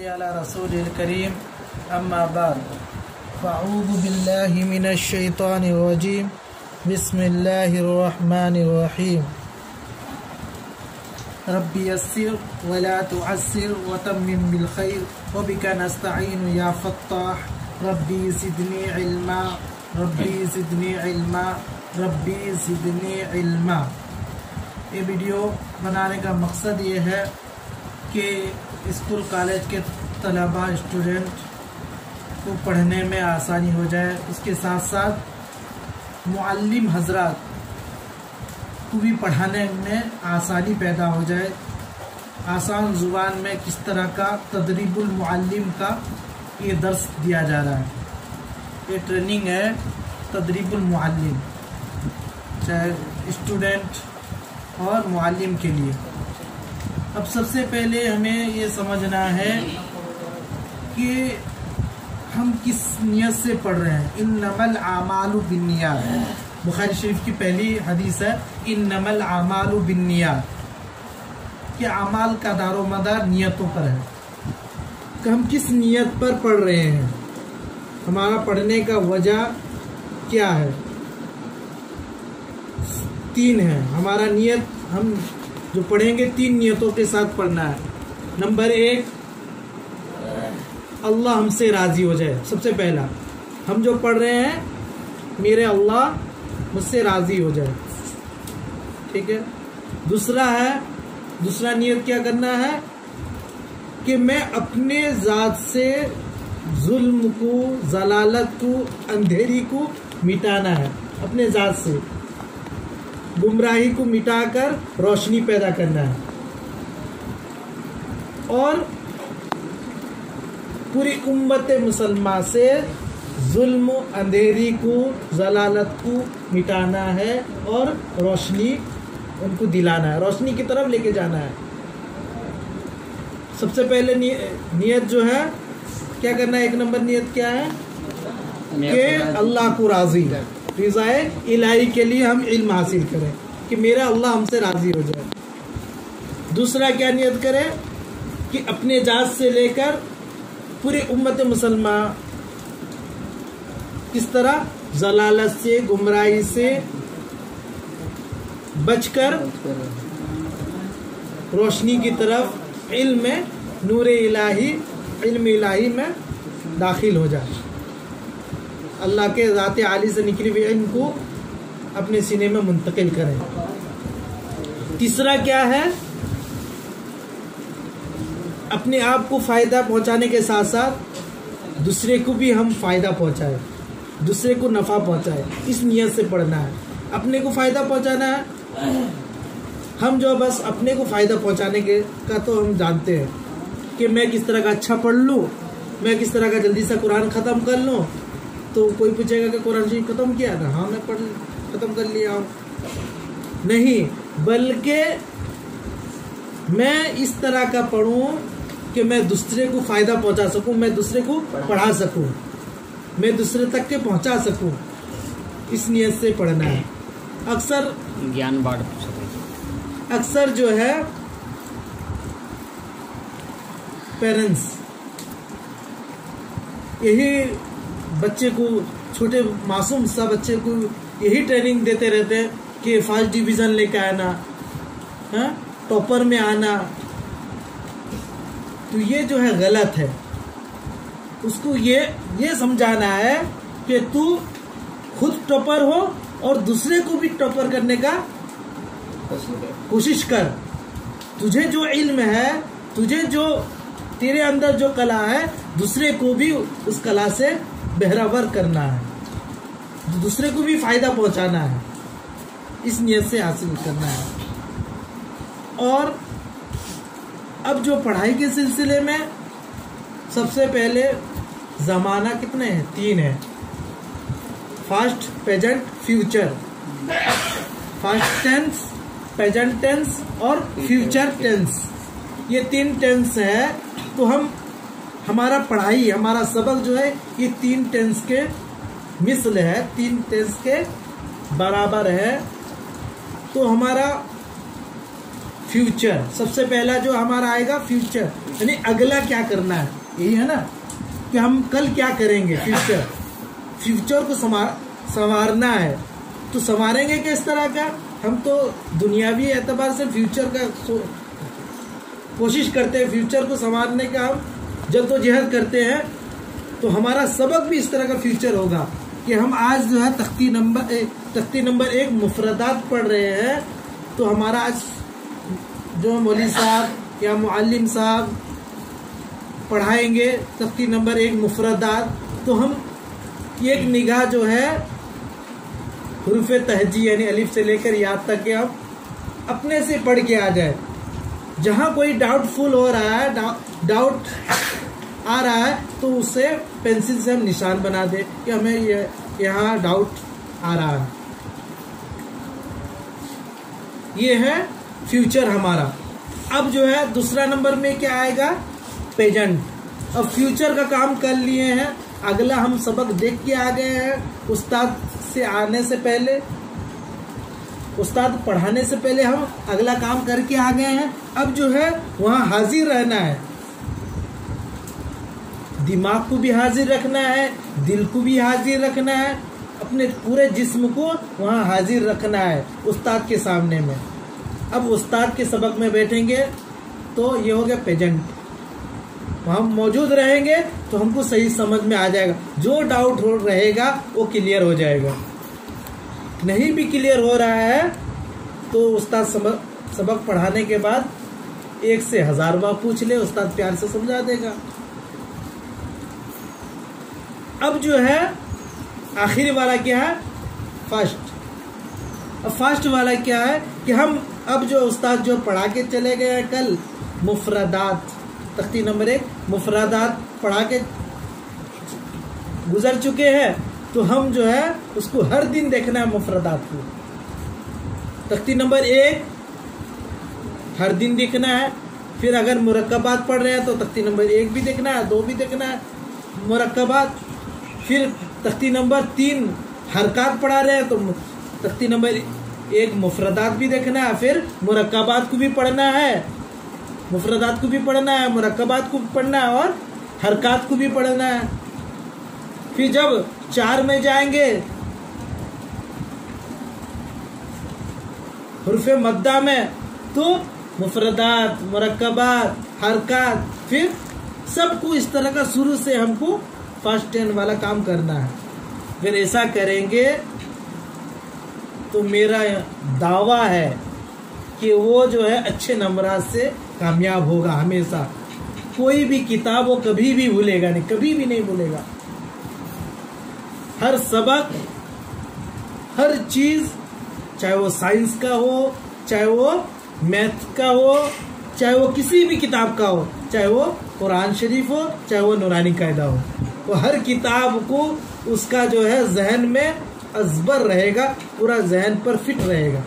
सल्ली अला रसूलिल करीम अम्मा बाद फ़अऊज़ु बिल्लाहि मिनश शैतानिर रजीम बिस्मिल्लाहिर रहमानिर रहीम रब्बी यस्सिर वला तुअस्सिर वतम्मिम बिल खैर वबिका नस्तईन या फत्ताह रब्बी ज़िदनी इल्मा रब्बी ज़िदनी इल्मा रब्बी ज़िदनी इल्मा। ये वीडियो बनाने का मकसद ये है कि स्कूल कॉलेज के तलबा स्टूडेंट को पढ़ने में आसानी हो जाए, उसके साथ साथ मुअल्लिम हजरात को भी पढ़ाने में आसानी पैदा हो जाए। आसान ज़ुबान में किस तरह का तदरीबुल मुअल्लिम का ये दर्स दिया जा रहा है। ये ट्रेनिंग है तदरीबुल मुअल्लिम, चाहे स्टूडेंट और मुअल्लिम के लिए। अब सबसे पहले हमें ये समझना है कि हम किस नियत से पढ़ रहे हैं। इन्नमल आमालु बिन्नियात, बुखारी शरीफ की पहली हदीस है इन्नमल आमालु बिन्नियात, कि अमाल का दारोमदार नियतों पर है। कि हम किस नियत पर पढ़ रहे हैं, हमारा पढ़ने का वजह क्या है। 3 है हमारा नियत। हम जो पढ़ेंगे 3 नियतों के साथ पढ़ना है। नंबर 1, अल्लाह हमसे राजी हो जाए। सबसे पहला हम जो पढ़ रहे हैं, मेरे अल्लाह मुझसे राजी हो जाए, ठीक है। दूसरा नियत क्या करना है कि मैं अपने ज़ात से जुल्म को, जलालत को, अंधेरी को मिटाना है। अपने ज़ात से गुमराही को मिटाकर रोशनी पैदा करना है और पूरी उम्मत मुसलमान से जुल्म, अंधेरी को, जलालत को मिटाना है और रोशनी उनको दिलाना है, रोशनी की तरफ लेके जाना है। सबसे पहले नियत जो है क्या करना है, 1 नंबर नियत क्या है कि अल्लाह को राजी, रिज़ाए इलाही के लिए हम इल्म हासिल करें कि मेरा अल्लाह हमसे राजी हो जाए। दूसरा क्या नियत करें कि अपने जात से लेकर पूरी उम्मत मुसलमान किस तरह जलालत से, गुमराही से बचकर रोशनी की तरफ इल्म में, नूर इलाही, इल्म इलाही में दाखिल हो जाए। अल्लाह के ज़ात आली से निकली हुई इल्म को अपने सीने में मुंतकिल करें। तीसरा क्या है, अपने आप को फ़ायदा पहुंचाने के साथ साथ दूसरे को भी हम फ़ायदा पहुंचाएं, दूसरे को नफ़ा पहुंचाएं। इस नियत से पढ़ना है। अपने को फ़ायदा पहुंचाना है। हम जो बस अपने को फ़ायदा पहुंचाने के का तो हम जानते हैं कि मैं किस तरह का अच्छा पढ़ लूँ, मैं किस तरह का जल्दी से कुरान ख़त्म कर लूँ। तो कोई पूछेगा कि कुरान शरीफ ख़त्म किया ना, हाँ मैं ख़त्म कर लिया हूँ। नहीं, बल्कि मैं इस तरह का पढ़ूँ कि मैं दूसरे को फ़ायदा पहुंचा सकूँ, मैं दूसरे को पढ़ा सकूँ, मैं दूसरे तक के पहुंचा सकूँ। इस नियत से पढ़ना है। अक्सर ज्ञान बांट अक्सर जो है पेरेंट्स यही बच्चे को, छोटे मासूम सा बच्चे को यही ट्रेनिंग देते रहते हैं कि फर्स्ट डिवीज़न लेके आना, हाँ, टॉपर में आना। तो ये जो है गलत है। उसको ये समझाना है कि तू खुद टॉपर हो और दूसरे को भी टॉपर करने का कोशिश कर। तुझे जो इल्म है, तुझे जो तेरे अंदर जो कला है, दूसरे को भी उस कला से बहरावर करना है, दूसरे को भी फायदा पहुंचाना है। इस नियत से हासिल करना है। और अब जो पढ़ाई के सिलसिले में सबसे पहले ज़माना कितने हैं, 3 है। Past, present, future. Past tense, present tense और फ्यूचर टेंस, ये 3 टेंस है। तो हमारा पढ़ाई, हमारा सबक जो है ये 3 टेंस के मिसल है, 3 टेंस के बराबर है। तो हमारा फ्यूचर, सबसे पहला जो हमारा आएगा फ्यूचर, यानी अगला क्या करना है, यही है ना कि हम कल क्या करेंगे। फ्यूचर को संवारना है। तो संवारेंगे किस तरह का? हम तो दुनियावी एतबार से फ्यूचर का कोशिश करते हैं, फ्यूचर को संवारने का हम जद्दोजहद करते हैं। तो हमारा सबक भी इस तरह का फ्यूचर होगा कि हम आज जो है तख्ती नंबर 1 मुफरदात पढ़ रहे हैं। तो हमारा आज जो मौलवी साहब या मुअल्लिम साहब पढ़ाएंगे तख्ती नंबर 1 मुफरदात, तो हम एक निगाह जो है हुरूफ तहजी यानी अलिफ से लेकर या तक के हम अपने से पढ़ के आ जाए। जहाँ कोई डाउटफुल हो रहा है, डाउट आ रहा है, तो उससे पेंसिल से हम निशान बना दे कि हमें यहाँ डाउट आ रहा है। ये है फ्यूचर हमारा। अब जो है दूसरा नंबर में क्या आएगा? प्रेजेंट। अब फ्यूचर का काम कर लिए हैं, अगला हम सबक देख के आ गए हैं। उस्ताद से आने से पहले, उस्ताद पढ़ाने से पहले हम अगला काम करके आ गए हैं। अब जो है वहाँ हाजिर रहना है, दिमाग को भी हाजिर रखना है, दिल को भी हाजिर रखना है, अपने पूरे जिस्म को वहाँ हाजिर रखना है उस्ताद के सामने में। अब उस्ताद के सबक में बैठेंगे तो ये हो गया प्रेजेंट। हम मौजूद रहेंगे तो हमको सही समझ में आ जाएगा। जो डाउट हो रहेगा वो क्लियर हो जाएगा। नहीं भी क्लियर हो रहा है तो उस्ताद सबक पढ़ाने के बाद 1 से 1000 बार पूछ ले, उस्ताद प्यार से समझा देगा। अब जो है आखिरी वाला क्या है? फास्ट। अब फास्ट वाला क्या है कि हम अब जो उस्ताद जो पढ़ा के चले गए हैं कल मुफरदात, तख्ती नंबर 1 मुफरदात पढ़ा के गुजर चुके हैं, तो हम जो है उसको हर दिन देखना है मुफरदात को। तख्ती नंबर 1 हर दिन देखना है। फिर अगर मुरक्कबात पढ़ रहे हैं तो तख्ती नंबर 1 भी देखना है, 2 भी देखना है मुरक्कबात। फिर तख्ती नंबर 3 हरकात पढ़ा रहे हैं तो तख्ती नंबर 1 मुफरदात भी देखना है। फिर मुरक्कबात को भी पढ़ना है, मुफरदात को भी पढ़ना है, मुरक्कबात को भी पढ़ना है और हरकात को भी पढ़ना है। फिर जब 4 में जाएंगे हुर्फ़े मद्दा में, तो मुफरदात, मुरक्कबात, हरकात, फिर सबको इस तरह का शुरू से हमको फर्स्ट 10 वाला काम करना है। अगर ऐसा करेंगे तो मेरा दावा है कि वो जो है अच्छे नंबरात से कामयाब होगा हमेशा। कोई भी किताब वो कभी भी भूलेगा नहीं, कभी भी नहीं भूलेगा। हर सबक, हर चीज, चाहे वो साइंस का हो, चाहे वो मैथ का हो, चाहे वो किसी भी किताब का हो, चाहे वो कुरान शरीफ हो, चाहे वो नूरानी कायदा हो, वो हर किताब को उसका जो है जहन में अज़बर रहेगा, पूरा जहन पर फिट रहेगा।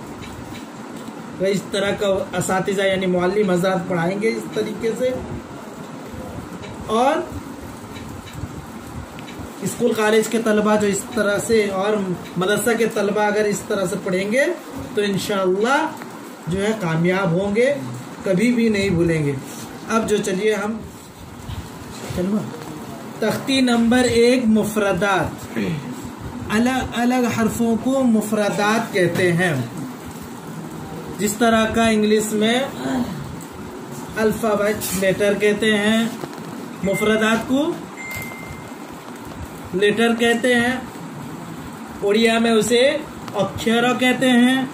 तो इस तरह का असातिज़ा यानी मुअल्लिम हज़रात पढ़ाएंगे इस तरीके से। और स्कूल कॉलेज के तलबा जो इस तरह से, और मदरसा के तलबा अगर इस तरह से पढ़ेंगे तो इंशाअल्लाह जो है कामयाब होंगे, कभी भी नहीं भूलेंगे। अब जो चलिए हम तख्ती नंबर 1 मुफरदात। अलग अलग हरफों को मुफरदात कहते हैं। जिस तरह का इंग्लिश में अल्फाबेट लेटर कहते हैं, मुफरदात को लेटर कहते हैं। उड़िया में उसे अक्षर कहते हैं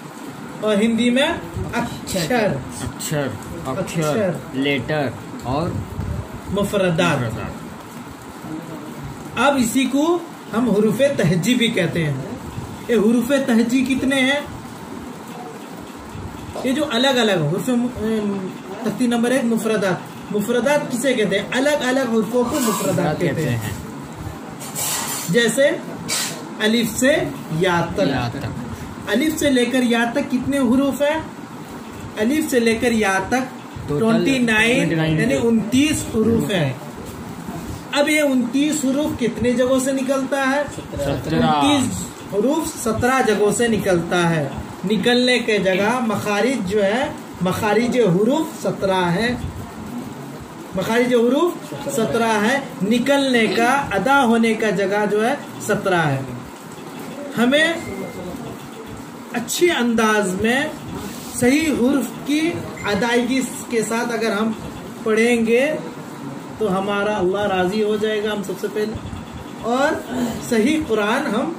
और हिंदी में अक्षर। अक्षर, लेटर और मुफरदात। अब इसी को हम हुरूफे तहजी भी कहते हैं। ये हुरूफे तहजी कितने हैं? ये जो अलग अलग हुरूफे तख्ती नंबर 1 मुफरदात। मुफरदात किसे कहते हैं? अलग अलग हुरूफों को मुफरदात कहते हैं। जैसे अलिफ से या तक। अलिफ से लेकर या तक कितने हुरूफ है? अलिफ से लेकर या तक 29 यानी 29 हुरूफ है। अब ये 29 हुरूफ कितने जगहों से निकलता है? 29 हुरूफ 17 जगहों से निकलता है। निकलने के जगह मखारिज जो है मखारिज हुरूफ 17 है, मखारिज हुरूफ 17 है, निकलने का अदा होने का जगह जो है 17 है। हमें अच्छी अंदाज में सही हुर्फ की अदायगी के साथ अगर हम पढ़ेंगे तो हमारा अल्लाह राजी हो जाएगा हम सबसे पहले, और सही कुरान हम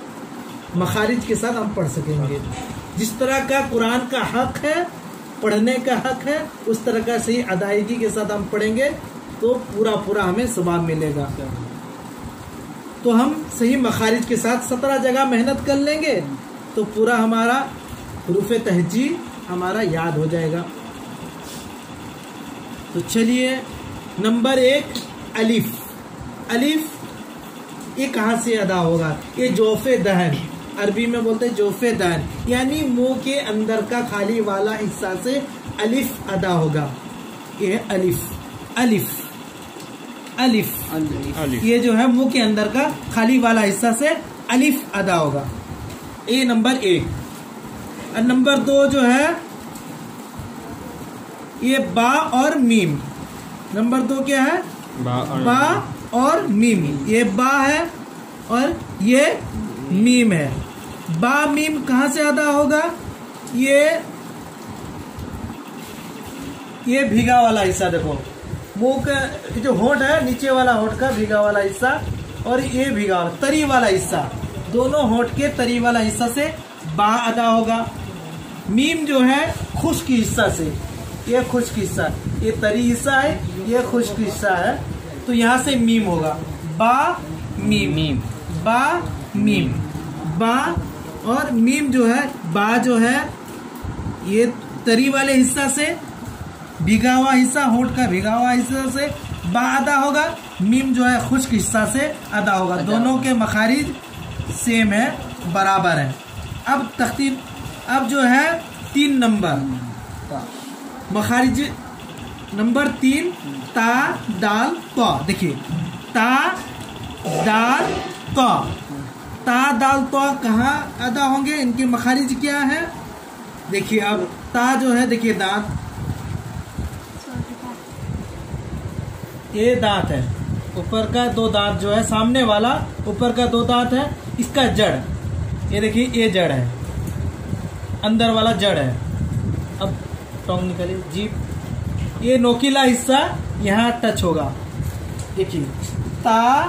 मखारिज के साथ हम पढ़ सकेंगे। जिस तरह का कुरान का हक है, पढ़ने का हक है, उस तरह का सही अदायगी के साथ हम पढ़ेंगे तो पूरा हमें सवाब मिलेगा। तो हम सही मखारिज के साथ 17 जगह मेहनत कर लेंगे तो पूरा हमारा हुरूफ तहजी हमारा याद हो जाएगा। तो चलिए नंबर 1 अलिफ। अलिफ ये कहाँ से अदा होगा? ये जोफे दहन, अरबी में बोलते हैं जोफे दहन, यानी मुंह के अंदर का खाली वाला हिस्सा से अलिफ अदा होगा। ये अलिफ अलिफ अलिफ अलिफ ये जो है मुंह के अंदर का खाली वाला हिस्सा से अलिफ अदा होगा। ये नंबर 1। और नंबर 2 जो है ये बा और मीम। नंबर 2 क्या है? बा और मीम। ये बा है और ये मीम है। बा मीम कहाँ से अदा होगा? ये भीगा वाला हिस्सा, देखो मुंह का जो होंठ है, नीचे वाला होंठ का भीगा वाला हिस्सा और ये भीगा वाला तरी वाला हिस्सा, दोनों होंठ के तरी वाला हिस्सा से बा अदा होगा। मीम जो है खुश्क हिस्सा से, ये खुश्क हिस्सा, ये तरी हिस्सा है, ये खुश्क हिस्सा है, तो यहाँ से मीम होगा। बा मीम, मीम बा मीम। बा और मीम जो है, बा जो है ये तरी वाले हिस्सा से, भीगा हुआ हिस्सा, होंठ का भीगा हुआ हिस्सा से बा अदा होगा। मीम जो है खुश्क हिस्सा से अदा होगा। दोनों के मखारिज सेम है, बराबर है। अब तख्तीब, अब जो है 3 नंबर मखारिज। नंबर 3 ता दाल तो। देखिए ता दाल तो, ता दाल तो कहाँ अदा होंगे? इनके मखारिज क्या है? देखिए अब ता जो है, देखिए दांत, ये दांत है, ऊपर का 2 दांत जो है, सामने वाला ऊपर का 2 दांत है, इसका जड़, ये देखिए ये जड़ है, अंदर वाला जड़ है। अब टोंग निकालिए, जीभ, ये नोकीला हिस्सा यहाँ टच होगा। देखिए ता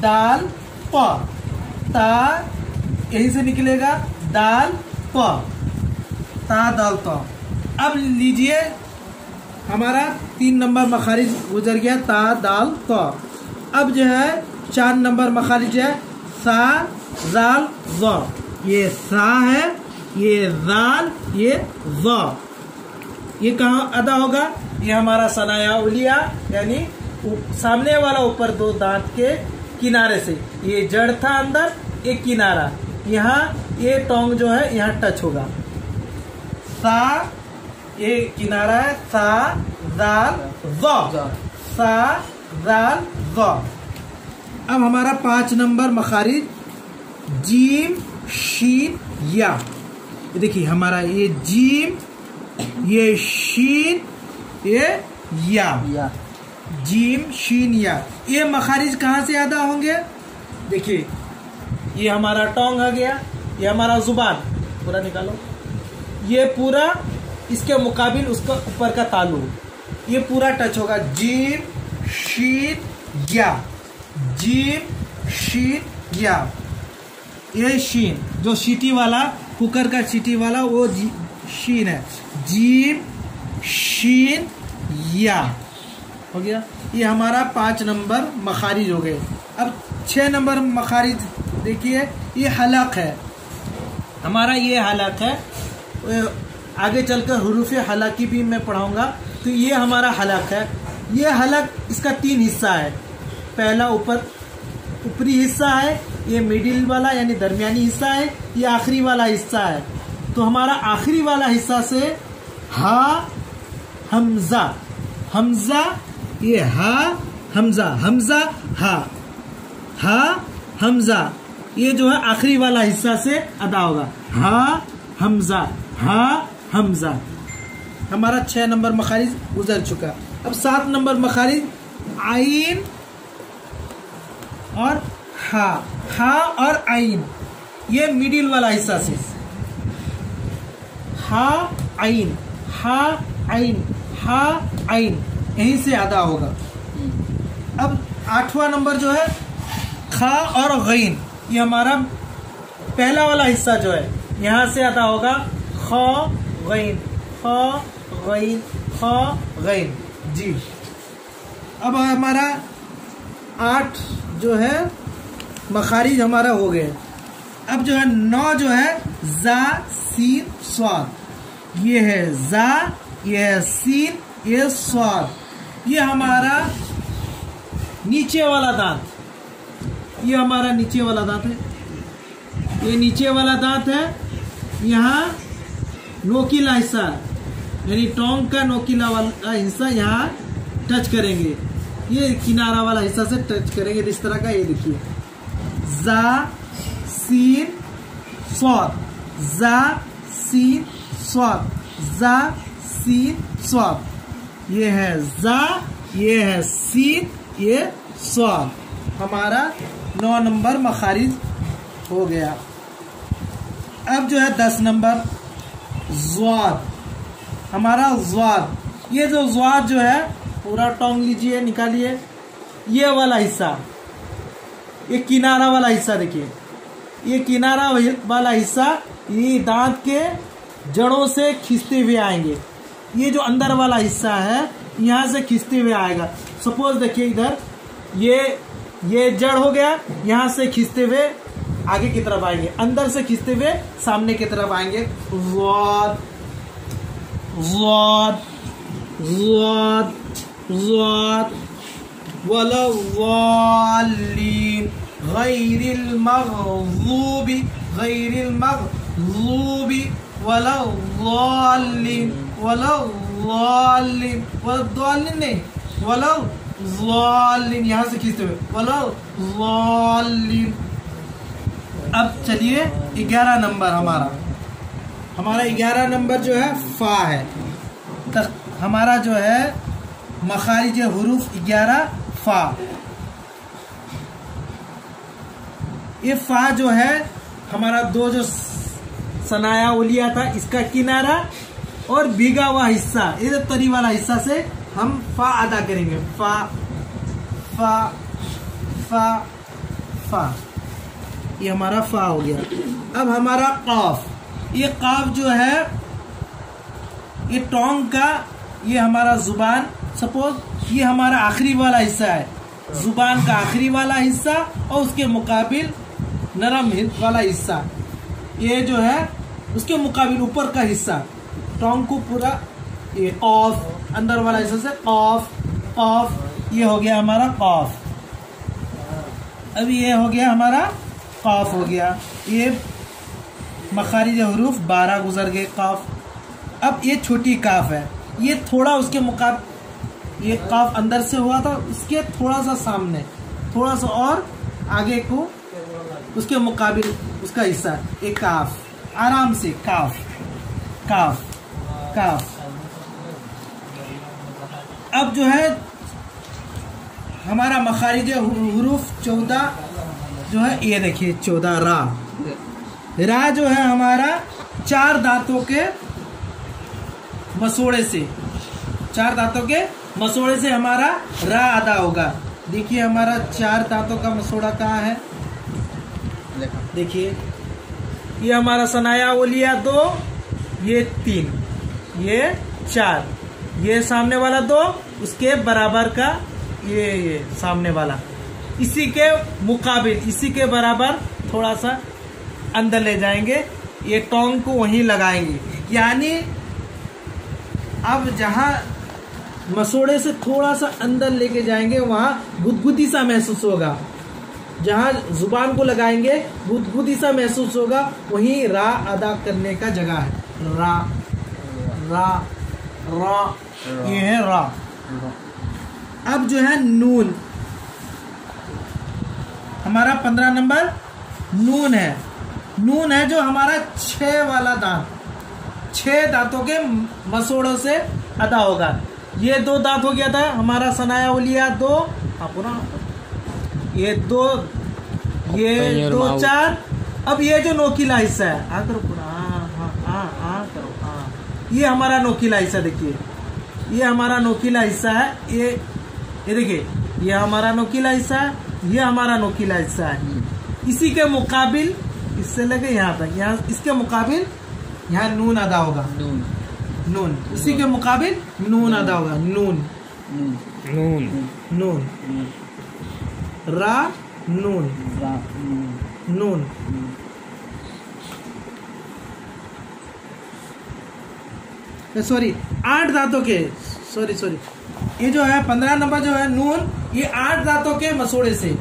दाल प, ता यहीं से निकलेगा, दाल प, ता दाल तो। अब लीजिए हमारा 3 नंबर मखारिज गुजर गया, ता दाल तो। अब जो है 4 नंबर मखारिज है सा जाल ज़। ये सा है, ये जाल, ये ज़। ये कहाँ अदा होगा? ये हमारा सनाया उलिया, यानी सामने वाला ऊपर 2 दांत के किनारे से, ये जड़ था अंदर, एक किनारा, यहाँ ये टोंग जो है यहाँ टच होगा। सा ये किनारा है, सा दाल ज़, सा दाल ज़। अब हमारा 5 नंबर मखारिज जीम शीन या। देखिए हमारा ये जीम, ये शीन, ये या, जीम शीन या। ये मखारिज कहाँ से अदा होंगे? देखिए ये हमारा टोंग आ गया, ये हमारा जुबान, पूरा निकालो, ये पूरा इसके मुकाबिल उसका ऊपर का तालु, ये पूरा टच होगा। जीम शीन या, जीम शीन या। ये शीन जो सीटी वाला, कुकर का सीटी वाला, वो शीन है। जीम शीन या हो गया। ये हमारा 5 नंबर मखारिज हो गए। अब 6 नंबर मखारिज देखिए, ये हलक है हमारा, ये हलक है। आगे चलकर हुरूफ हलक की भी मैं पढ़ाऊंगा। तो ये हमारा हलक है। ये हलक, इसका 3 हिस्सा है। पहला ऊपरी हिस्सा है, ये मिडिल वाला यानी दरमियानी हिस्सा है, ये आखिरी वाला हिस्सा है। तो हमारा आखिरी वाला हिस्सा से हा हमजा, हमजा, ये हा हमजा, हमजा हा, हा हमजा, ये जो है आखिरी वाला हिस्सा से अदा होगा। हा हमजा, हा हमजा, हमारा 6 नंबर मखारिज गुजर चुका। अब 7 नंबर मखारिज आइन और हा। हा और आइन ये मिडिल वाला हिस्सा से हा आइन, हा आइन, हा आइन, यहीं से अदा होगा। अब 8वां नंबर जो है खा और गैन, ये हमारा पहला वाला हिस्सा जो है यहां से अदा होगा ख गैन, ख गैन, ख गैन जी। अब हमारा 8 जो है मखारिज हमारा हो गए। अब जो है 9 जो है जा सीन स्वाद, ये है जा, ये है सीन, ये स्वाद, ये हमारा नीचे वाला दांत, ये हमारा नीचे वाला दांत है, ये नीचे वाला दांत है। यहाँ नोकीला हिस्सा यानी टोंग का नोकीला वाला हिस्सा यहाँ टच करेंगे, ये किनारा वाला हिस्सा से टच करेंगे इस तरह का। ये देखिए जा सीन स्वाद, जा सीन स्वाद, जा सीन स्वाद, ये है जा, ये है सीन, ये स्वाद। हमारा 9 नंबर मखारिज हो गया। अब जो है 10 नंबर ज़्वाद, हमारा ज़्वाद, ये जो ज़्वाद जो है पूरा टोंग लीजिए, निकालिए, ये वाला हिस्सा, ये किनारा वाला हिस्सा देखिए, ये किनारा वाला हिस्सा ये दांत के जड़ों से खींचते हुए आएंगे। ये जो अंदर वाला हिस्सा है यहाँ से खींचते हुए आएगा। सपोज देखिए इधर ये जड़ हो गया, यहाँ से खींचते हुए आगे की तरफ आएंगे, अंदर से खींचते हुए सामने की तरफ आएंगे। ज़्वाद ज़्वाद ज़्वाद ज़्वाद वला ज़ालिन गैरिल मग़ज़ूबी गैरिल मग़ज़ूबी वला ज़ालिन वला ज़ालिन वला ज़ालिन नहीं वला ज़ालिन, यहाँ से खींचते हुए वला ज़ालिन। अब चलिए 11 नंबर हमारा 11 नंबर जो है फा है। तक हमारा जो है मखारिज हुरूफ 11 फा। ये फा जो है हमारा 2 जो सनाया उलिया था इसका किनारा और भीगा हुआ हिस्सा, ये जो तरी वाला हिस्सा से हम फा अदा करेंगे। फा फा फा फा, ये हमारा फा हो गया। अब हमारा काफ, ये काफ जो है ये टोंग का, ये हमारा जुबान, सपोज ये हमारा आखिरी वाला हिस्सा है, जुबान का आखिरी वाला हिस्सा और उसके मुकाबिल नरम वाला हिस्सा, ये जो है उसके मुकाबिल ऊपर का हिस्सा टोंग को पूरा, ये कॉफ अंदर वाला हिस्सा से कॉफ कॉफ, ये हो गया हमारा कॉफ। अब ये हो गया हमारा काफ हो गया। ये मखारिज हुरूफ 12 गुजर गए काफ। अब ये छोटी काफ है, ये थोड़ा उसके मुकाबले, ये काफ अंदर से हुआ था उसके थोड़ा सा सामने, थोड़ा सा और आगे को उसके मुकाबिल उसका हिस्सा, एक काफ, आराम से काफ काफ काफ। अब जो है हमारा मखारिज हुरूफ 14 जो है, ये देखिए 14 रा जो है हमारा 4 दांतों के मसोड़े से, 4 दांतों के मसोड़े से हमारा रा अदा होगा। देखिए हमारा 4 दांतों का मसोड़ा कहाँ है, देखिए ये हमारा सनाया ओलिया 2, ये 3, ये 4, ये सामने वाला 2, उसके बराबर का ये सामने वाला, इसी के मुकाबिल, इसी के बराबर थोड़ा सा अंदर ले जाएंगे, ये टोंग को वहीं लगाएंगे। यानी अब जहां मसोड़े से थोड़ा सा अंदर लेके जाएंगे वहां गुदगुदी सा महसूस होगा, जहां जुबान को लगाएंगे गुदगुदी सा महसूस होगा, वहीं रा अदा करने का जगह है। रा रा रा, ये है रा। अब जो है नून, हमारा 15 नंबर नून है। नून है जो हमारा 6 वाला दांत, 6 दांतों के मसोड़ों से अदा होगा। ये 2 दांत हो गया था हमारा सनाया उलिया 2, पूरा ये 2, ये 2 4। अब ये जो नोकीला हिस्सा है, करो पूरा, करो, ये हमारा नोकीला हिस्सा, देखिए ये हमारा नोकीला हिस्सा है। ये देखिए ये हमारा नोकीला हिस्सा है, ये हमारा नोकीला हिस्सा है। इसी के मुकाबिल, इससे लेके यहाँ तक, यहाँ इसके मुकाबिल यहाँ नून अदा होगा, नून इसी के मुकाबिल नून अदा होगा, नून नून नून रा नून नून। सॉरी 8 दांतों के, सॉरी ये जो है 15 नंबर जो है नून, ये 8 दांतों के मसोड़े से,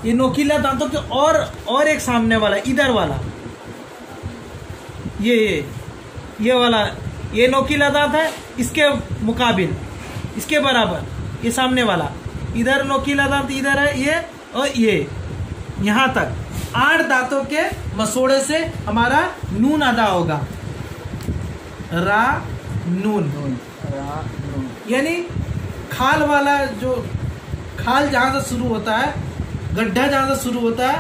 ये नोकीला दांतों के और एक सामने वाला, इधर वाला, ये वाला, ये नोकीला दांत है, इसके मुकाबिल, इसके बराबर ये सामने वाला, इधर नोकीला दांत इधर है ये, और ये यहाँ तक 8 दांतों के मसोड़े से हमारा नून अदा होगा, रा नून। यानी खाल वाला, जो खाल जहाँ से शुरू होता है, गड्ढा जहाँ से शुरू होता है,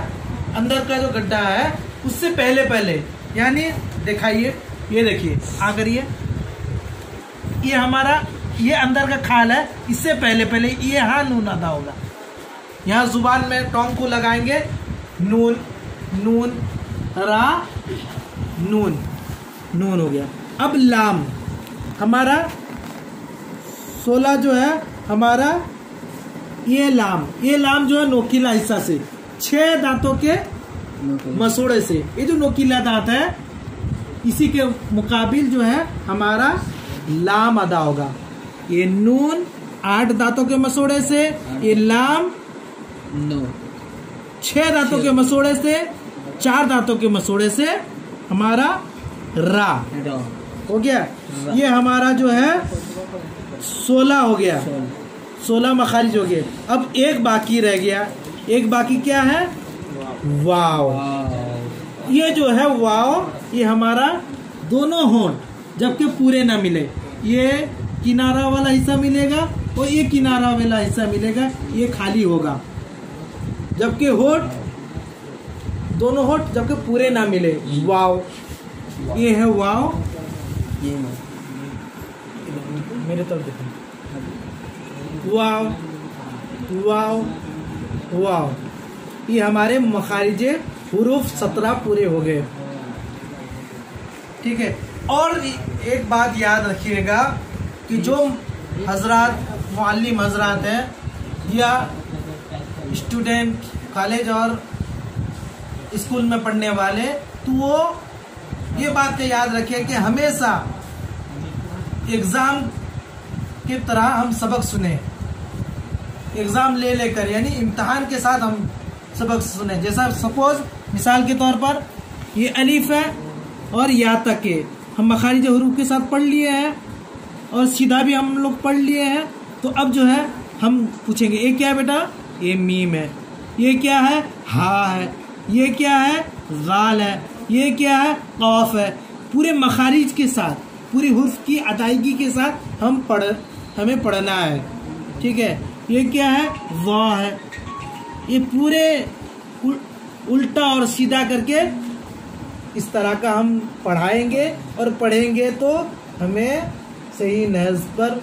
अंदर का जो गड्ढा है उससे पहले यानी दिखाइए, ये देखिए आकर ये हमारा, ये अंदर का खाल है, इससे पहले ये यहाँ नून अदा होगा। यहाँ जुबान में टोंग को लगाएंगे, नून नून रा नून, नून हो गया। अब लाम हमारा 16 जो है हमारा, ये लाम जो है नोकीला हिस्सा से, 6 दांतों के मसोड़े से, ये जो नोकीला दांत है इसी के मुकाबिल जो है हमारा लाम अदा होगा। ये नून 8 दांतों के मसोड़े से, ये लाम 6 दांतों के मसोड़े से, 4 दांतों के मसोड़े से हमारा रा हो गया। ये हमारा जो है 16 हो गया, 16 मखारिज हो गए। अब एक बाकी रह गया, एक बाकी क्या है, वाव। ये जो है वाव, ये हमारा दोनों होंठ जबकि पूरे ना मिले, ये किनारा वाला हिस्सा मिलेगा और ये किनारा वाला हिस्सा मिलेगा, ये खाली होगा। जबकि होंठ, दोनों होंठ जबकि पूरे ना मिले, वाव, ये है वाव। मेरे तरफ देखो, वाव वाव वाव। ये हमारे मखारिजे हुरूफ 17 पूरे हो गए। ठीक है। और एक बात याद रखिएगा कि जो हजरात, मुअल्लिम हजरात हैं या स्टूडेंट कॉलेज और स्कूल में पढ़ने वाले, तो वो ये बात का याद रखें कि हमेशा एग्ज़ाम की तरह हम सबक सुने, एग्ज़ाम ले लेकर, यानी इम्तहान के साथ हम सबक सुने। जैसा सपोज मिसाल के तौर पर ये अलीफ है और या तक के हम मखारिज हुरूफ के साथ पढ़ लिए हैं और सीधा भी हम लोग पढ़ लिए हैं। तो अब जो है हम पूछेंगे ये क्या है बेटा, ये मीम है, ये क्या है, हा है, ये क्या है, गाल है, ये क्या है, कौफ है। पूरे मखारिज के साथ, पूरी हुर्फ की अदायगी के साथ हमें पढ़ना है। ठीक है। ये क्या है, वाह है। ये पूरे उल्टा और सीधा करके इस तरह का हम पढ़ाएंगे और पढ़ेंगे तो हमें सही नहज पर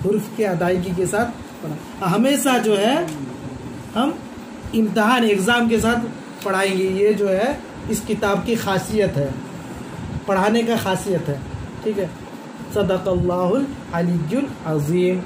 हुर्फ की अदायगी के साथ पढ़ा। हमेशा जो है हम इम्तहान एग्ज़ाम के साथ पढ़ाएंगे। ये जो है इस किताब की खासियत है, पढ़ाने का खासियत है। ठीक है। सदक़ल्लाहुल अलीयुल अज़ीम।